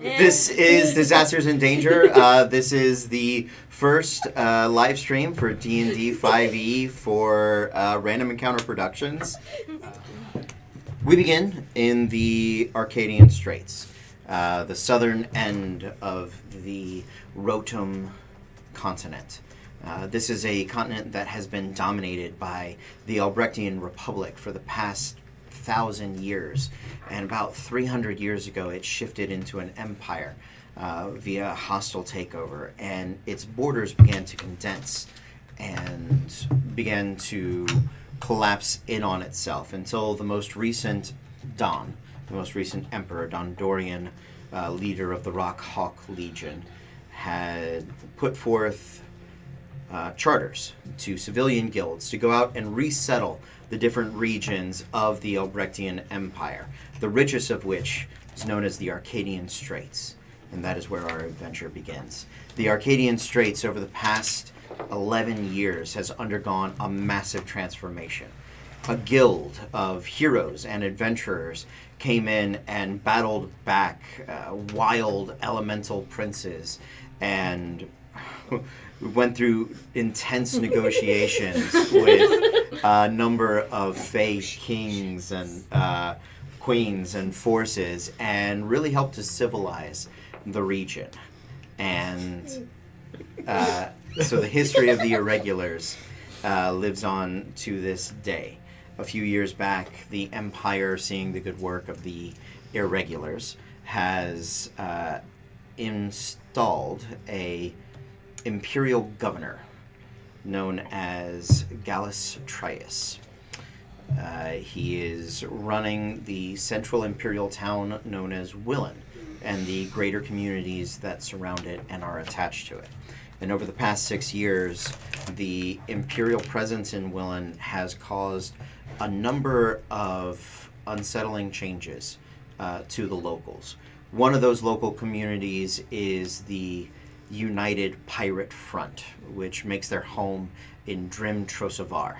This is Disasters in Danger. This is the first live stream for D&D 5e for Random Encounter Productions. We begin in the Arcadian Straits, the southern end of the Rotom continent. This is a continent that has been dominated by the Albrechtian Republic for the past 1,000 years, and about 300 years ago it shifted into an empire via hostile takeover, and its borders began to condense and began to collapse in on itself until the most recent Don, the most recent emperor, Don Dorian, leader of the Rock Hawk Legion, had put forth charters to civilian guilds to go out and resettle the different regions of the Albrechtian Empire, the richest of which is known as the Arcadian Straits, and that is where our adventure begins. The Arcadian Straits, over the past 11 years, has undergone a massive transformation. A guild of heroes and adventurers came in and battled back wild elemental princes, and we went through intense negotiations with a number of Fey kings and queens and forces, and really helped to civilize the region. And so the history of the Irregulars lives on to this day. A few years back, the Empire, seeing the good work of the Irregulars, has installed a imperial governor known as Gallus Trius. He is running the central imperial town known as Willen and the greater communities that surround it and are attached to it. And over the past 6 years, the imperial presence in Willen has caused a number of unsettling changes to the locals. One of those local communities is the United Pirate Front, which makes their home in Drim Trosavar,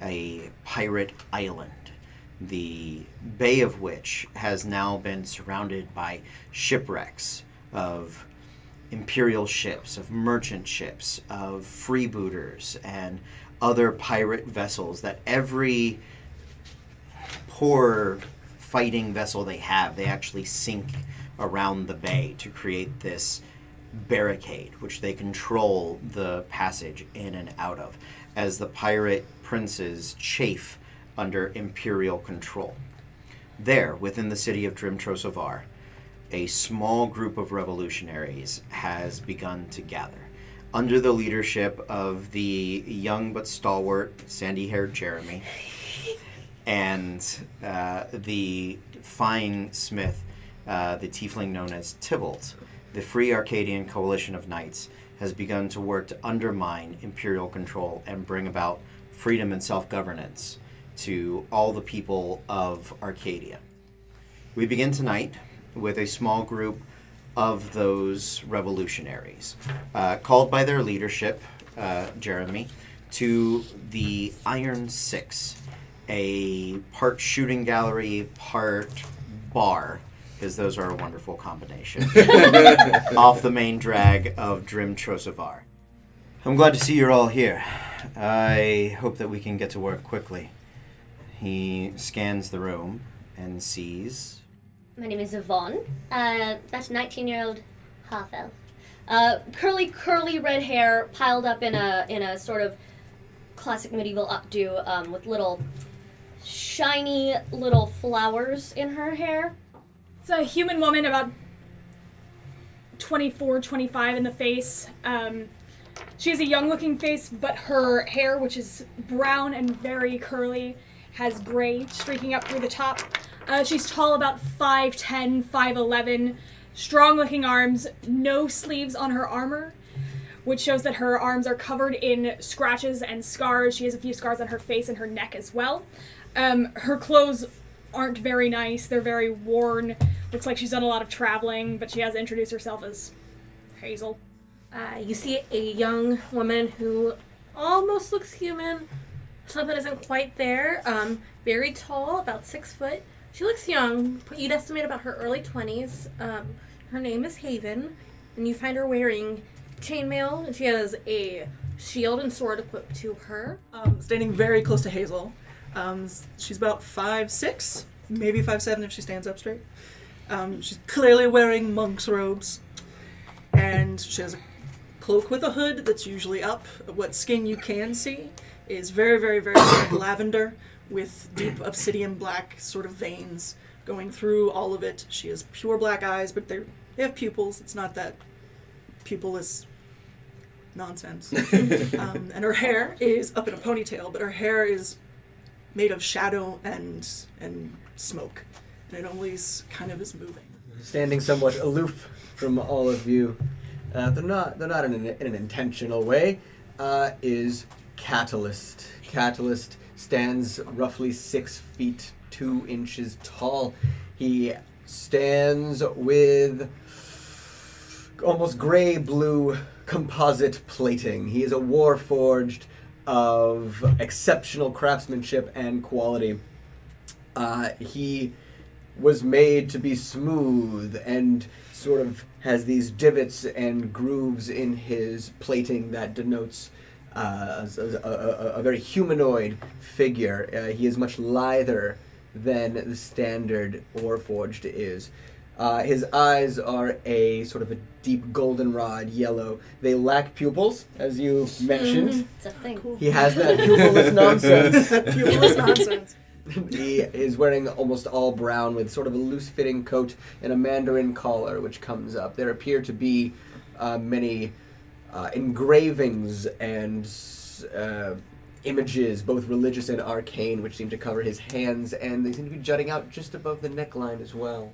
a pirate island, the bay of which has now been surrounded by shipwrecks of imperial ships, of merchant ships, of freebooters, and other pirate vessels that every poor fighting vessel they have, they actually sink around the bay to create this barricade, which they control the passage in and out of, as the pirate princes chafe under imperial control. There, within the city of Drim Trosavar, a small group of revolutionaries has begun to gather, under the leadership of the young but stalwart, sandy-haired Jeremy, and the fine smith, the tiefling known as Tybalt. The Free Arcadian Coalition of Knights has begun to work to undermine imperial control and bring about freedom and self-governance to all the people of Arcadia. We begin tonight with a small group of those revolutionaries, called by their leadership, Jeremy, to the Iron Six, a part shooting gallery, part bar, because those are a wonderful combination, off the main drag of Drim Trosavar. I'm glad to see you're all here. I hope that we can get to work quickly. He scans the room and sees... My name is Yvonne. That's a 19-year-old half-elf. Curly red hair piled up in a sort of classic medieval updo with little shiny little flowers in her hair. It's a human woman, about 24, 25 in the face. She has a young-looking face, but her hair, which is brown and very curly, has gray streaking up through the top. She's tall, about 5'10", 5'11", strong-looking arms, no sleeves on her armor, which shows that her arms are covered in scratches and scars. She has a few scars on her face and her neck as well. Her clothes aren't very nice. They're very worn. Looks like she's done a lot of traveling, but she has introduced herself as Hazel. You see a young woman who almost looks human. Something isn't quite there. Very tall, about 6 foot. She looks young. You'd estimate about her early 20s. Her Her name is Haven, and you find her wearing chainmail, and she has a shield and sword equipped to her. Standing very close to Hazel. She's about 5'6", maybe 5'7" if she stands up straight. She's clearly wearing monk's robes, and she has a cloak with a hood that's usually up. What skin you can see is very, very, very dark lavender with deep obsidian black sort of veins going through all of it. She has pure black eyes, but they have pupils. It's not that pupilless nonsense. And her hair is up in a ponytail, but her hair is made of shadow and smoke, and it always kind of is moving. Standing somewhat aloof from all of you, they're not in an intentional way, is Catalyst. Catalyst stands roughly 6 feet 2 inches tall. He stands with almost gray-blue composite plating. He is a warforged of exceptional craftsmanship and quality. He was made to be smooth and sort of has these divots and grooves in his plating that denotes a very humanoid figure. He is much lither than the standard Warforged is. His eyes are a sort of a deep goldenrod yellow. They lack pupils, as you mentioned. It's a thing. Cool. He has that pupilless nonsense. Pupilless nonsense. He is wearing almost all brown with sort of a loose-fitting coat and a mandarin collar, which comes up. There appear to be many engravings and images, both religious and arcane, which seem to cover his hands, and they seem to be jutting out just above the neckline as well.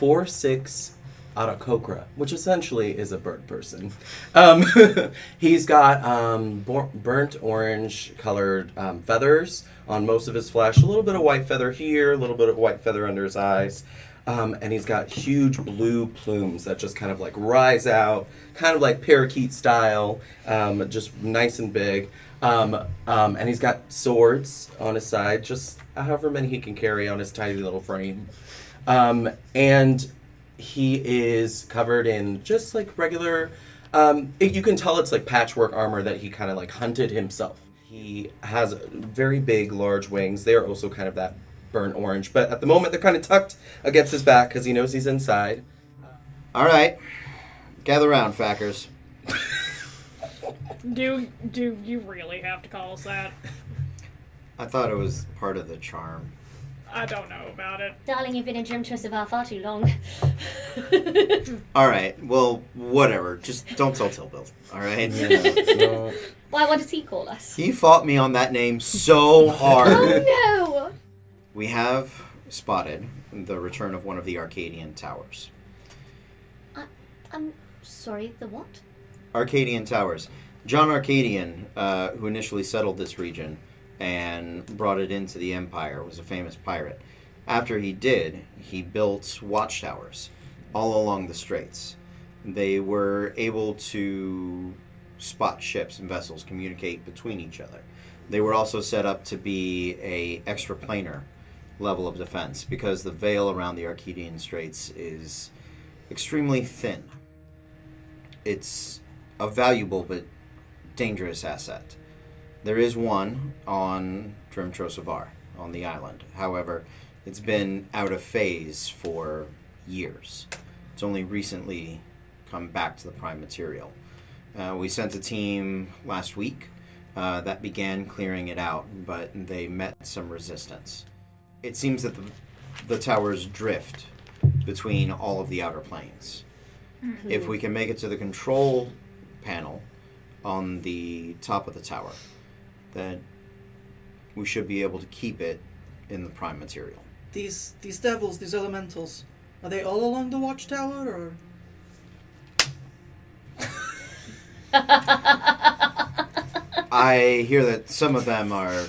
4'6" Arakokra, which essentially is a bird person. He's got burnt orange colored feathers on most of his flesh, a little bit of white feather here, a little bit of white feather under his eyes, and he's got huge blue plumes that just kind of like rise out, kind of like parakeet style, just nice and big. And he's got swords on his side, just however many he can carry on his tiny little frame. And he is covered in just like regular, you can tell it's like patchwork armor that he kind of like hunted himself. He has very big, large wings. They're also kind of that burnt orange, but at the moment they're kind of tucked against his back because he knows he's inside. All right. Gather round, Fackers. Do you really have to call us that? I thought it was part of the charm. I don't know about it. Darling, you've been in Gem Trosivar far too long. All right. Well, whatever. Just don't tell Tilbill. All right? Why, what does he call us? He fought me on that name so hard. Oh no! We have spotted the return of one of the Arcadian towers. I'm sorry, the what? Arcadian towers. John Arcadian, who initially settled this region and brought it into the Empire, was a famous pirate. After he did, he built watchtowers all along the straits. They were able to spot ships and vessels, communicate between each other. They were also set up to be a extraplanar level of defense because the veil around the Arcadian Straits is extremely thin. It's a valuable but dangerous asset. There is one on Drim Trosivar, on the island. However, it's been out of phase for years. It's only recently come back to the prime material. We sent a team last week that began clearing it out, but they met some resistance. It seems that the towers drift between all of the outer planes. Mm-hmm. If we can make it to the control panel on the top of the tower, then we should be able to keep it in the prime material. These devils, these elementals, are they all along the watchtower, or? I hear that some of them are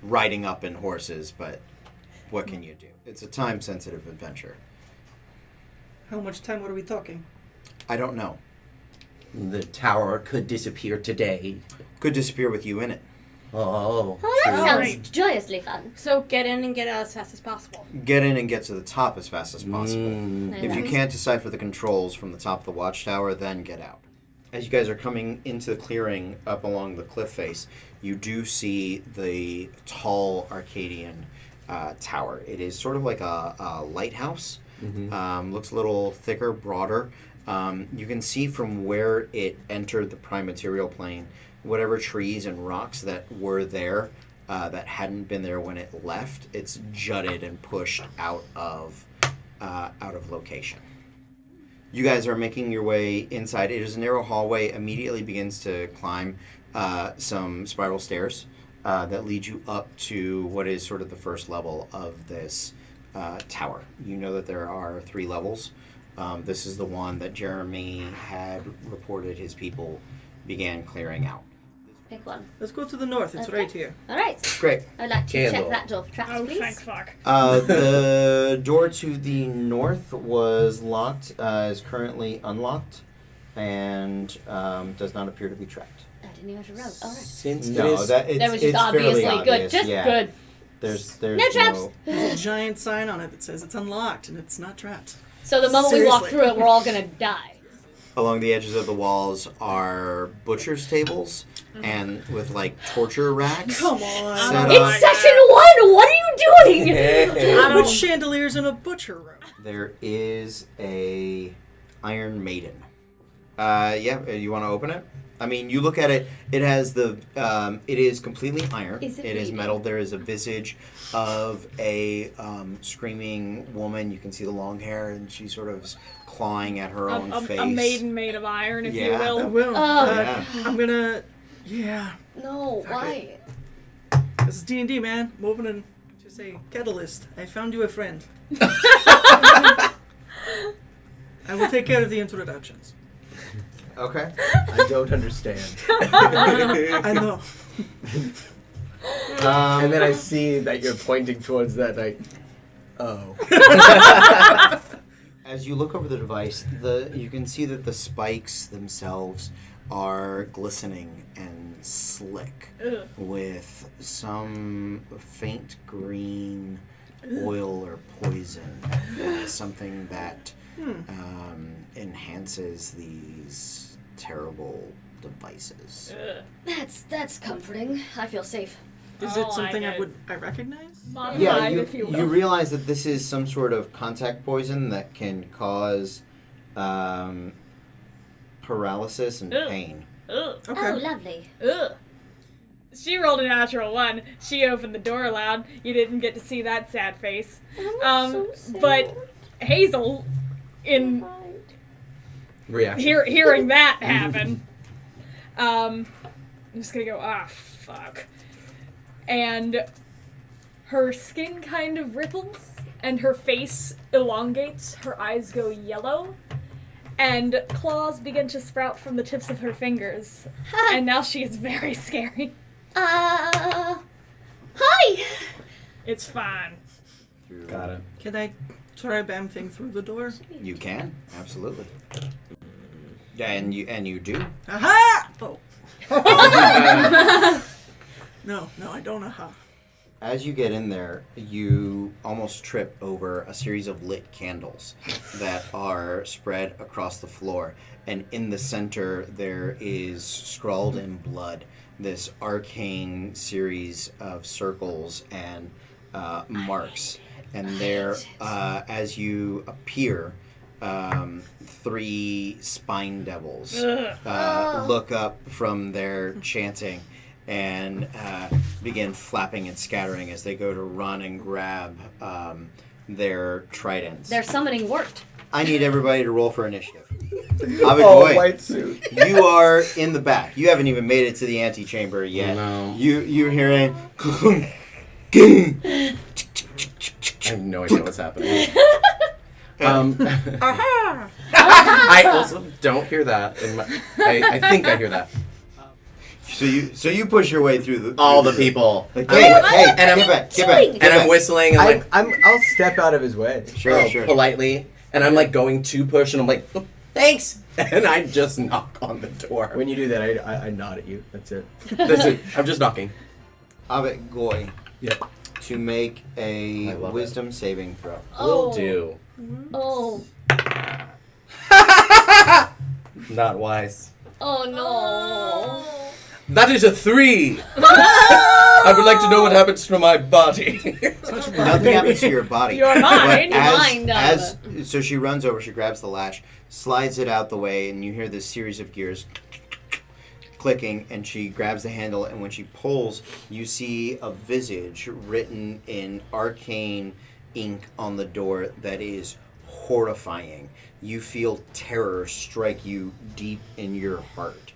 riding up in horses, but what can you do? It's a time-sensitive adventure. How much time are we talking? I don't know. The tower could disappear today. Could disappear with you in it. Oh, that true. sounds Right. joyously fun. So get in and get out as fast as possible. Get in and get to the top as fast as possible. Mm. If you can't decipher the controls from the top of the watchtower, then get out. As you guys are coming into the clearing up along the cliff face, you do see the tall Arcadian tower. It is sort of like a lighthouse. Looks a little thicker, broader. You can see from where it entered the prime material plane, whatever trees and rocks that were there that hadn't been there when it left, it's jutted and pushed out of location. You guys are making your way inside. It is a narrow hallway. Immediately begins to climb some spiral stairs that lead you up to what is sort of the first level of this tower. You know that there are 3 levels. This is the one that Jeremy had reported his people began clearing out. Pick one. Let's go to the north. It's Okay. right here. All right. Great. I'd like to Candle. check that door for traps, Oh, please. thank fuck. The door to the north was locked, is currently unlocked, and does not appear to be trapped. I didn't know how to roll. All right. Since it No, is- that it's, That was just it's fairly obviously good. obvious, Just yeah. good. There's No traps. There's a giant sign on it that says it's unlocked and it's not trapped. So the moment we walk Seriously. through it, we're all gonna die. Along the edges of the walls are butcher's tables and with like torture racks. Come on. Set Oh up. my It's session 1. What are you doing? Put chandeliers in a butcher room. There is a Iron Maiden. You want to open it? I mean, you look at it. It has the. It is completely iron. Is it It is bleeding? metal. There is a visage of a screaming woman. You can see the long hair, and she's sort of clawing at her own face. A maiden made of iron, if you Yeah. I will. will. Oh. Yeah. I'm gonna. Yeah. No, why? This is D&D, man. I'm opening. Just say catalyst. I found you a friend. I will take care of the introductions. Okay. I don't understand. I know. And then I see that you're pointing towards that, like, oh. As you look over the device, you can see that the spikes themselves are glistening and slick Ugh. with some faint green oil or poison, something that enhances these terrible devices. Ugh. That's comforting. I feel safe. Is Oh, it something I I recognize? Mod Yeah, 5, you, if you will. you realize that this is some sort of contact poison that can cause paralysis and Ugh. pain. Ugh. Okay. Oh, lovely. Ugh. She rolled a natural 1. She opened the door loud. You didn't get to see that sad face. But Hazel, in Reaction. hearing that happen, I'm just gonna go, fuck. And her skin kind of ripples, and her face elongates, her eyes go yellow, and claws begin to sprout from the tips of her fingers. And now she is very scary. Hi. It's fine. Got it. Can I try Bam thing through the door? You can, absolutely. And you do. Aha! Oh. No, I don't. Aha. As you get in there, you almost trip over a series of lit candles that are spread across the floor. And in the center, there is scrawled in blood this arcane series of circles and marks. And there, as you appear, 3 spine devils look up from their chanting and begin flapping and scattering as they go to run and grab their tridents. Their summoning worked. I need everybody to roll for initiative. Avi Oh, boy, white suit. you are in the back. You haven't even made it to the antechamber yet. No. You're hearing. I have no idea what's happening. I also don't hear that. I think I hear that. So you push your way through All the through people. Like, hey, and get I'm back. and I'm whistling and like I'll step out of his way. Sure. politely, and I'm like going to push, and I'm like, oh, thanks, and I just knock on the door. When you do that, I nod at you. That's it. That's it. I'm just knocking. Avit Goy Yep. to make I a love wisdom saving throw. Will do. Oh. Not wise. Oh no. That is a 3. I would like to know what happens to my body. Nothing happens to your body. Your mind. But as, Mind, as so she runs over, she grabs the latch, slides it out the way, and you hear this series of gears clicking, and she grabs the handle, and when she pulls, you see a visage written in arcane ink on the door that is horrifying. You feel terror strike you deep in your heart.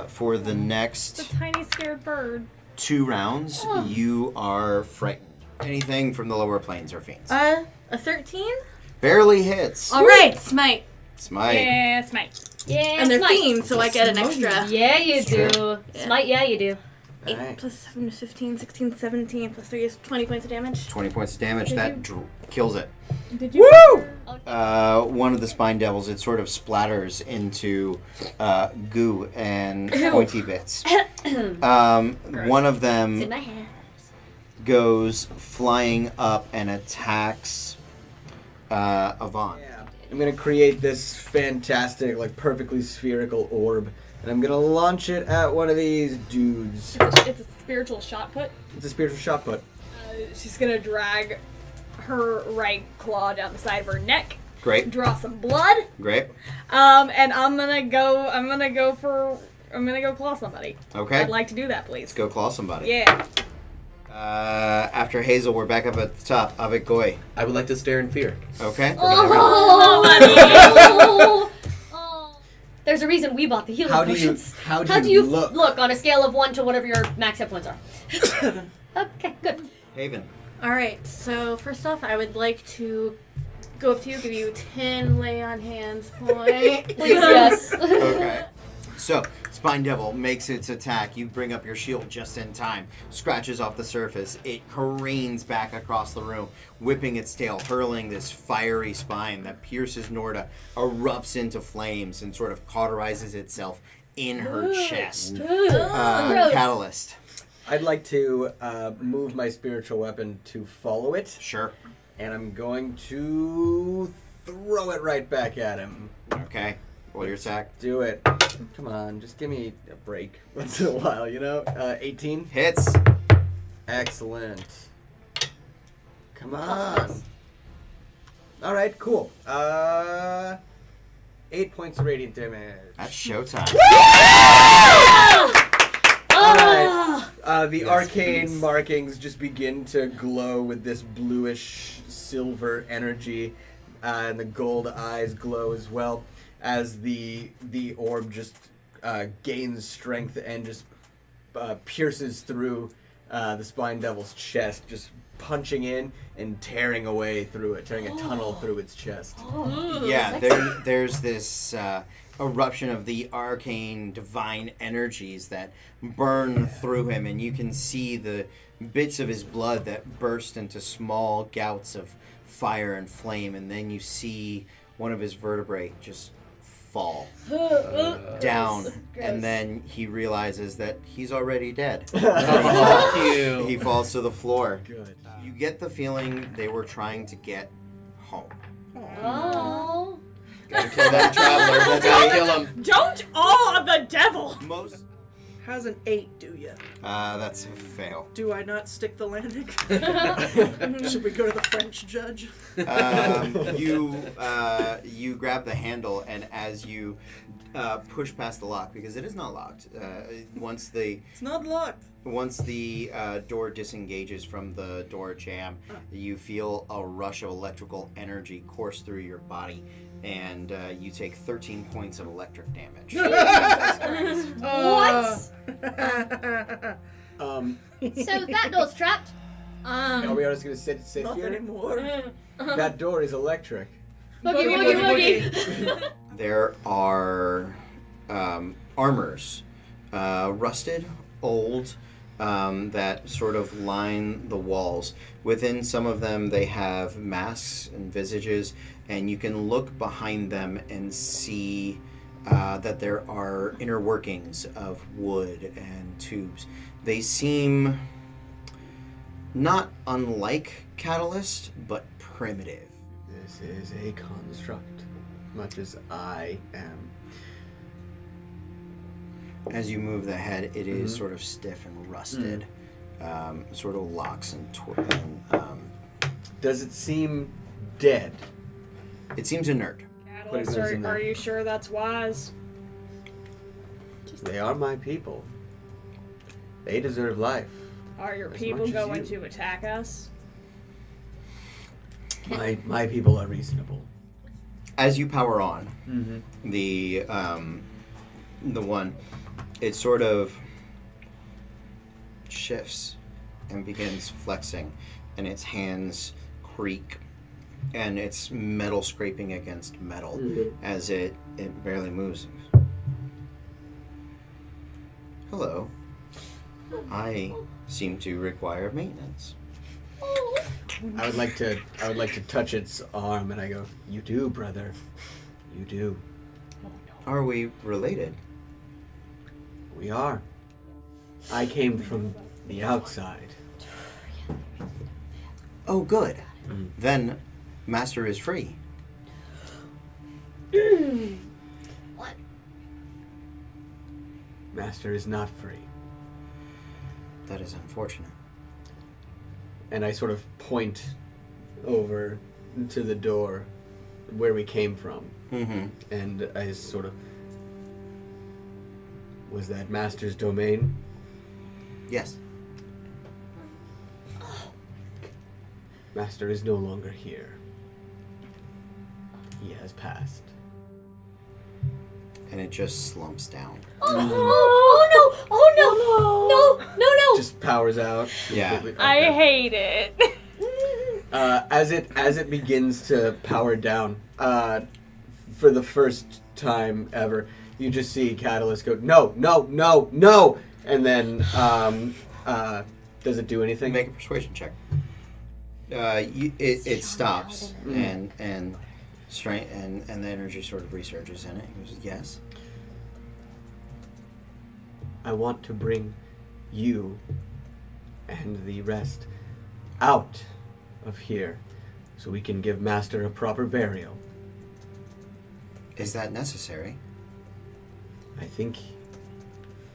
For the next The tiny scared bird. 2 rounds, you are frightened. Anything from the lower planes or fiends. A 13? Barely hits. All right, smite. Smite. Yeah, smite. Yeah, And they're smite. fiends, so I get an extra. Yeah, you do. Yeah. Smite, yeah, you do. 8 Alright. plus 7 is 15, 16, 17, plus 3 is 20 points of damage. 20 points of damage. Did That kills it. Did you? One of the spine devils, it sort of splatters into goo and pointy bits. One of It's in them my hair. goes flying up and attacks Yvonne. Yeah. I'm gonna create this fantastic, like perfectly spherical orb, and I'm gonna launch it at one of these dudes. It's a spiritual shot put. It's a spiritual shot put. She's gonna drag her right claw down the side of her neck, Great. draw some blood, Great. and I'm gonna go claw somebody. Okay. I'd like to do that, please. Let's go claw somebody. Yeah. After Hazel, we're back up at the top. Avit Goy. I would like to stare in fear. Okay. Oh, oh. There's a reason we bought the healing How do you potions. how do How do you you look? on a scale of 1 to whatever your max hit points are? Okay, good. Haven. Alright, so first off, I would like to go up to you, give you 10 lay on hands points. Please, yes. Okay. So, Spine Devil makes its attack. You bring up your shield just in time. Scratches off the surface. It careens back across the room, whipping its tail, hurling this fiery spine that pierces Norda, erupts into flames, and sort of cauterizes itself in her chest. Gross. Catalyst. I'd like to move my spiritual weapon to follow it, Sure. and I'm going to throw it right back at him. Okay. Roll your attack. Do it. Come on, just give me a break once in a while, you know? 18. Hits. Excellent. Come on. All right, cool. 8 points of radiant damage. That's showtime. All right. The Yes, arcane please. markings just begin to glow with this bluish silver energy, and the gold eyes glow as well as the orb just gains strength and just pierces through the Spine Devil's chest, just punching in and tearing away through it, tearing a tunnel through its chest. Yeah, there's this eruption of the arcane divine energies that burn through him, and you can see the bits of his blood that burst into small gouts of fire and flame, and then you see one of his vertebrae just fall down, and then he realizes that he's already dead. Oh, He falls to the floor. Good. You get the feeling they were trying to get home. Oh. Gotta kill that traveler. That's how you kill him. Don't awe of the devil! Most. How's an 8 do ya? That's a fail. Do I not stick the landing? Should we go to the French judge? You grab the handle, and as you push past the lock, because it is not locked, once the It's not locked. door disengages from the door jamb, you feel a rush of electrical energy course through your body, and you take 13 points of electric damage. What? So So that door's trapped. are we just gonna sit Not here? anymore. That door is electric. Boogie, boogie, boogie. There are armors, rusted, old, that sort of line the walls. Within some of them, they have masks and visages, and you can look behind them and see that there are inner workings of wood and tubes. They seem not unlike Catalyst, but primitive. This is a construct, much as I am. As you move the head, it is sort of stiff and rusted. Sort of locks and Does it seem dead? it seems inert. Catalyst, those in there. are you sure that's wise? They are my people. They deserve life. Are your As people much as going you. to attack us? My people are reasonable. As you power on, Mm-hmm. the one, it sort of shifts and begins flexing, and its hands creak, and it's metal scraping against metal as it barely moves. Hello. I seem to require maintenance. I would like to touch its arm, and I go, "You do, brother. You do. Are we related? We are. I came from the outside." Oh, good. Then Master is free. What? Master is not free. That is unfortunate. And I sort of point over to the door where we came from. Mm-hmm. And I sort of... Was that Master's domain? Yes. Master is no longer here. He has passed. And it just slumps down. Oh no! Oh no! No! No! No! Just powers out. Yeah. completely. I Okay. hate it. As it begins to power down, for the first time ever, you just see Catalyst go, no, no, no, no, and then does it do anything? Make a persuasion check. It stops and strength and the energy sort of resurges in it. He goes, yes. I want to bring you and the rest out of here so we can give Master a proper burial. Is that necessary? I think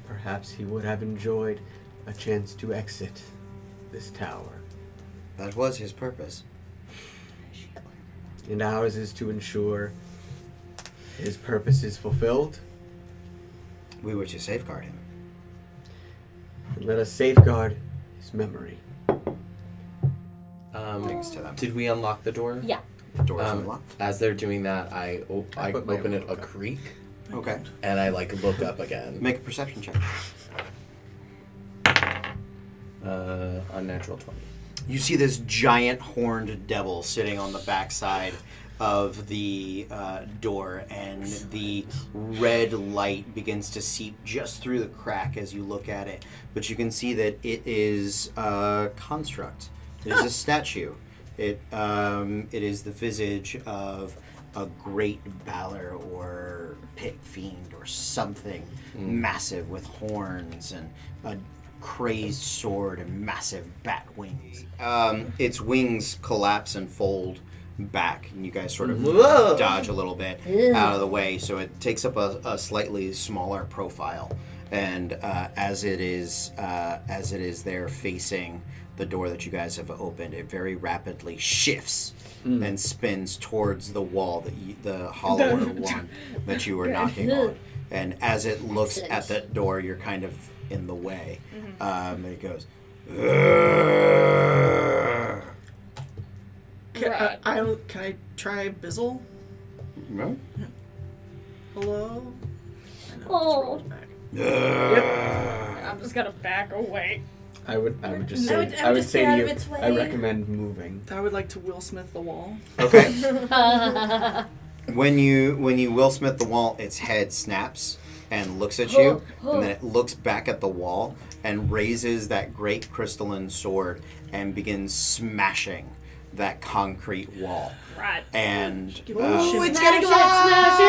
perhaps he would have enjoyed a chance to exit this tower. That was his purpose. And ours is to ensure his purpose is fulfilled. We were to safeguard him. And let us safeguard his memory. Thanks to them. Did we unlock the door? Yeah. The door is unlocked. As they're doing that, I put my open it a envelope up. creak, Okay. and I look up again. Make a perception check. Unnatural 20. You see this giant horned devil sitting on the backside of the door, and the red light begins to seep just through the crack as you look at it. But you can see that it is a construct. It is a statue. It is the visage of a great Balor or pit fiend or something massive with horns and a crazed sword and massive bat wings. Its wings collapse and fold back, and you guys sort of dodge a little bit out of the way, so it takes up a slightly smaller profile. And as it is there facing the door that you guys have opened, it very rapidly shifts and spins towards the wall, the hollower one that you were knocking on. And as it looks at that door, you're kind of in the way. And it goes, "Urgh." Can, Right. can I try Bizzle? No? Hello? I know, Oh. just rolled back. Urgh. I'm just gonna back away. I would just I say would just say stay out to of you, its I way. recommend moving. I would like to Will Smith the wall. Okay. When you Will Smith the wall, its head snaps and looks at you, and then it looks back at the wall and raises that great crystalline sword and begins smashing that concrete wall. Right. And it's getting Smash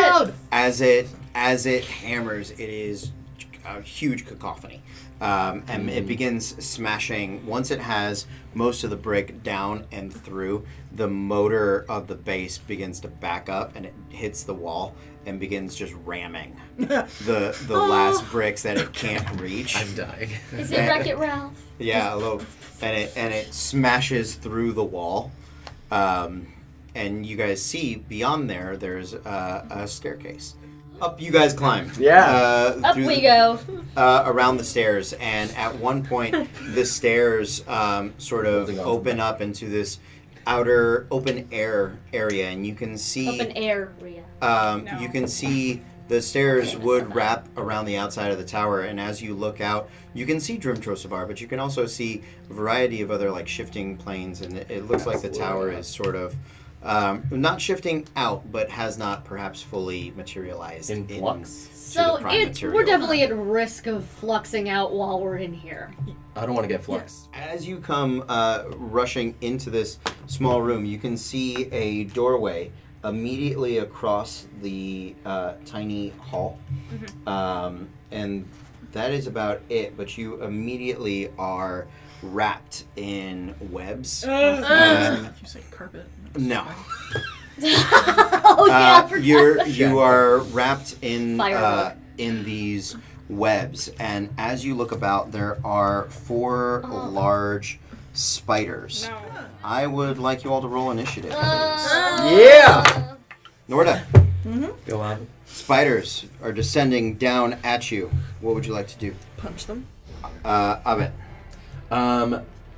it! as it hammers, it is a huge cacophony. And it begins smashing. Once it has most of the brick down and through, the motor of the base begins to back up and it hits the wall and begins just ramming the last bricks that it can't reach. I'm dying. Is it Wreck-It Ralph? Yeah, a little, and it smashes through the wall, and you guys see beyond there. There's a staircase. Up you guys climb. Yeah. Up we go. Around the stairs, and at one point the stairs sort of Holding on. open up into this outer open air area, and you can see Open area. No. you can see the stairs would wrap around the outside of the tower, and as you look out, you can see Drim Trosavar, but you can also see a variety of other like shifting planes, and it looks like the tower is sort of not shifting out, but has not perhaps fully materialized In flux? So prime we're material. definitely at risk of fluxing out while we're in here. I don't want to get fluxed. As you come rushing into this small room, you can see a doorway immediately across the tiny hall. And that is about it, but you immediately are wrapped in webs. You say carpet. No. Oh yeah, I forgot. You are wrapped in Firework. in these webs, and as you look about, there are 4 large spiders. No. I would like you all to roll initiative, please. Yeah. Norda, Go on. spiders are descending down at you. What would you like to do? Punch them. Abed.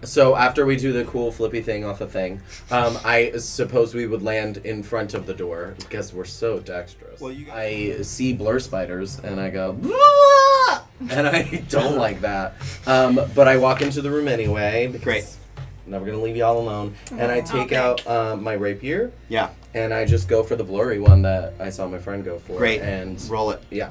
So after we do the cool flippy thing off the thing, I suppose we would land in front of the door because we're so dexterous. Well, you- I see blur spiders and I go, "Blah!" and I don't like that. But I walk into the room anyway. Because Great. I'm never gonna leave y'all alone. And I take out my rapier Yeah, and I just go for the blurry one that I saw my friend go for. great. And Roll it. yeah.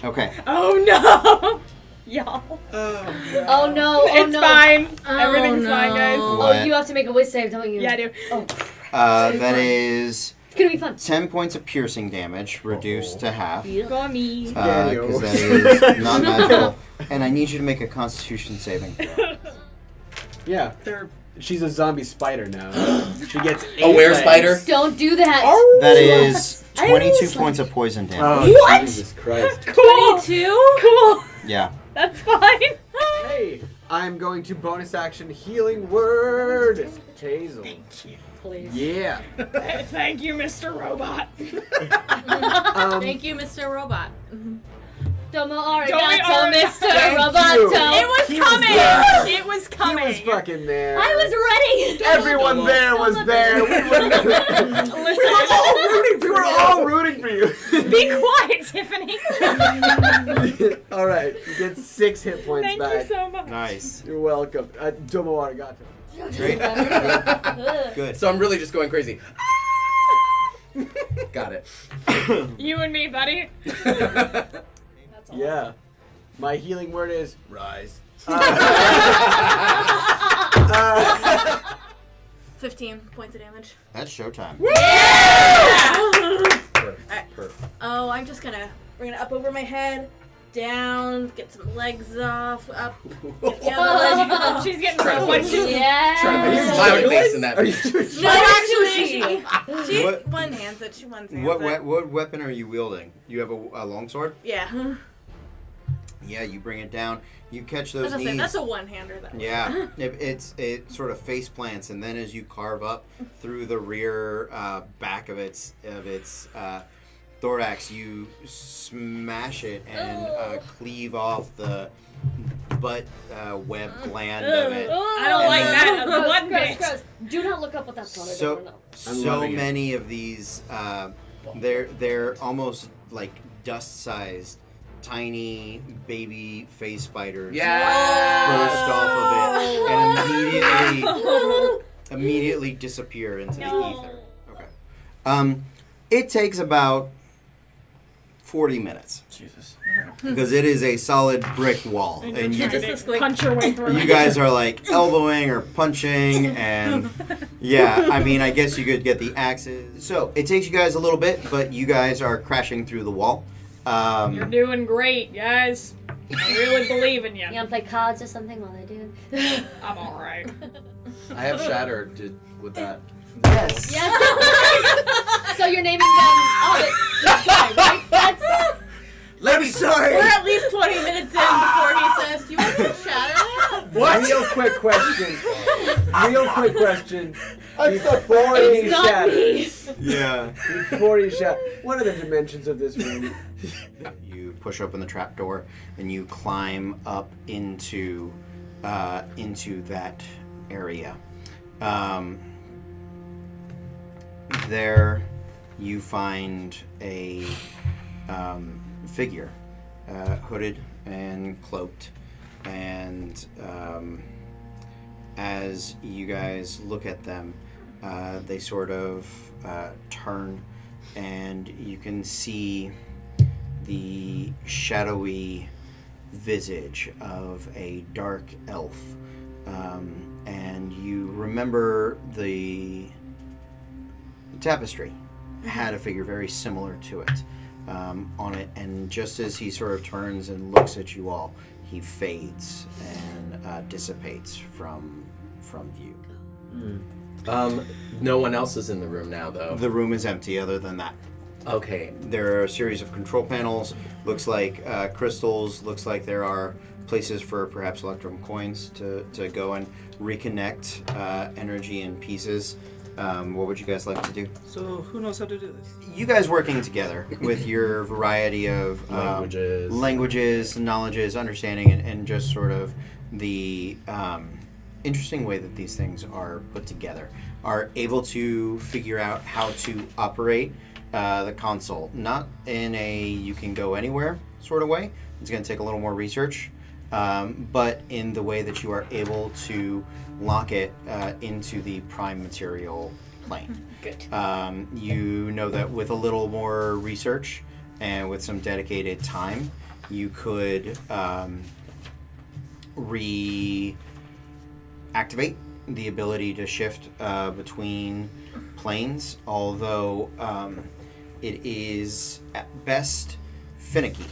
Okay. Oh no! Y'all. Oh no! Oh It's no! fine. Oh, Everything's fine, guys. no. What? Oh, you have to make a whiz save, don't you? Yeah, I do. Oh, That is it's gonna be fun. 10 points of piercing damage, reduced to half. Go on me. Because that is not magical. And I need you to make a Constitution saving throw. Yeah. They're She's a zombie spider now. She gets A were-spider? Don't do that. That is I 22 always points of poison damage. Oh, What? Jesus Christ. Cool. 22? Cool. Yeah. That's fine. Hey, I'm going to bonus action healing word. Hazel. Please. Yeah. Thank you, Mr. Robot. Thank you, Mr. Robot. Domo Domo arigato, arigato. Mr. Thank Roboto. you. It was He was coming. there. It was He coming. was fucking there. I was ready. Everyone there was there. We were all rooting for you. Be quiet, Tiffany. All right, you get 6 hit points Thank back. you so much. Nice. You're welcome. Domo arigato. Great. Good. So I'm really just going crazy. Got it. You and me, buddy. Yeah. My healing word is rise. 15 points of damage. That's showtime. Perfect. Oh, I'm just gonna bring it up over my head, down, get some legs off, up, get the other leg. She's getting so much. Trying to Yeah. put a smiling face in that. Are you No, actually, she What- one hands it, she one hands What, it. what weapon are you wielding? You have a longsword? Yeah. Yeah, you bring it down. You catch I those was gonna say, knees. that's a one-hander, though. Yeah, it sort of face plants, and then as you carve up through the rear back of its thorax, you smash it and cleave off the butt web gland of it. I don't like that. Gross, One gross, bit. gross. Do not look up what that's called. I So don't know. I'm so loving it. many of these, they're almost like dust-sized, tiny baby face spiders. Burst off of it and immediately disappear into the ether. Okay. It takes about 40 minutes Jesus. because it is a solid brick wall, and you Just this quick. Punch your way through. you guys are like elbowing or punching, and yeah, I mean, I guess you could get the axes. So it takes you guys a little bit, but you guys are crashing through the wall. You're doing great, guys. I really believe in you. You want to play cards or something while they do it? I'm all right. I have Shatter. Would that? Yes. Yes. So you're naming them. Oh, this guy, right? That's. Let me sorry. We're at least 20 minutes in before he says, "Do you want to shatter?" What? Real quick question. Before he It's not me. shatters. Yeah. Before he shatters. What are the dimensions of this room? You push open the trapdoor and you climb up into that area. There, you find a figure, hooded and cloaked, and as you guys look at them, they sort of turn, and you can see the shadowy visage of a dark elf. And you remember the tapestry had a figure very similar to it on it, and just as he sort of turns and looks at you all, he fades and dissipates from view. No one else is in the room now, though. The room is empty other than that. Okay. There are a series of control panels, looks like crystals, looks like there are places for perhaps electrum coins to go and reconnect energy in pieces. What would you guys like to do? So who knows how to do this? You guys working together with your variety of languages, knowledges, understanding, and just sort of the interesting way that these things are put together, are able to figure out how to operate the console. Not in a you can go anywhere sort of way. It's going to take a little more research. But in the way that you are able to lock it into the prime material plane. Good. You know that with a little more research and with some dedicated time, you could reactivate the ability to shift between planes, although it is at best finicky.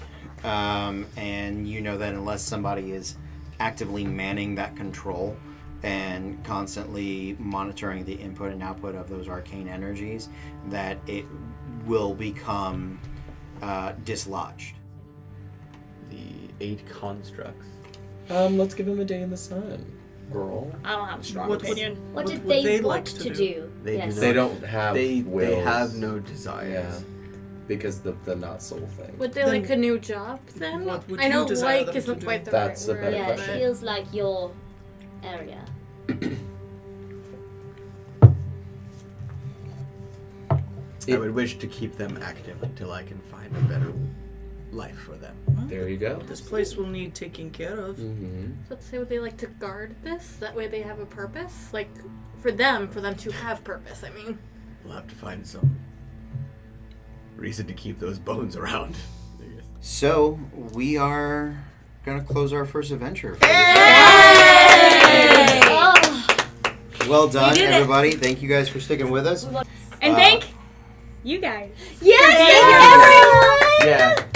And you know that unless somebody is actively manning that control and constantly monitoring the input and output of those arcane energies, that it will become dislodged. The 8 constructs. Let's give him a day in the sun, girl. I don't have a strong What- opinion. What What did would they they want like to to do? They do Yes. not- They don't have They wills. have no desires. Yeah. Because the not soul thing. Would they Then like a new job then? what would I know you desire like them isn't to do? quite the That's right a word. better Yeah, it question. feels like your area. I would wish to keep them active until I can find a better life for them. There you go. This place will need taking care of. Mm-hmm. So let's say would they like to guard this? That way they have a purpose? Like for them to have purpose, I mean. We'll have to find some reason to keep those bones around. I guess. So we are gonna close our first adventure. Oh, Well done, did it. everybody. Thank you guys for sticking with us. And thank you guys. yes, thank you, everyone!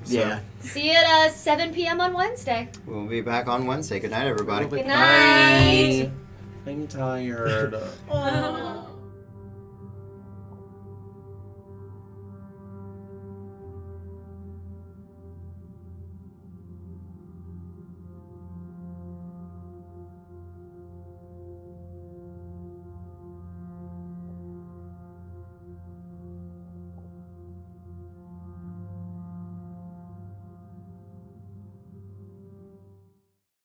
So, Yeah. See you at 7 p.m. on Wednesday. We'll be back on Wednesday. Good night, everybody. Good night. I'm tired. Oh.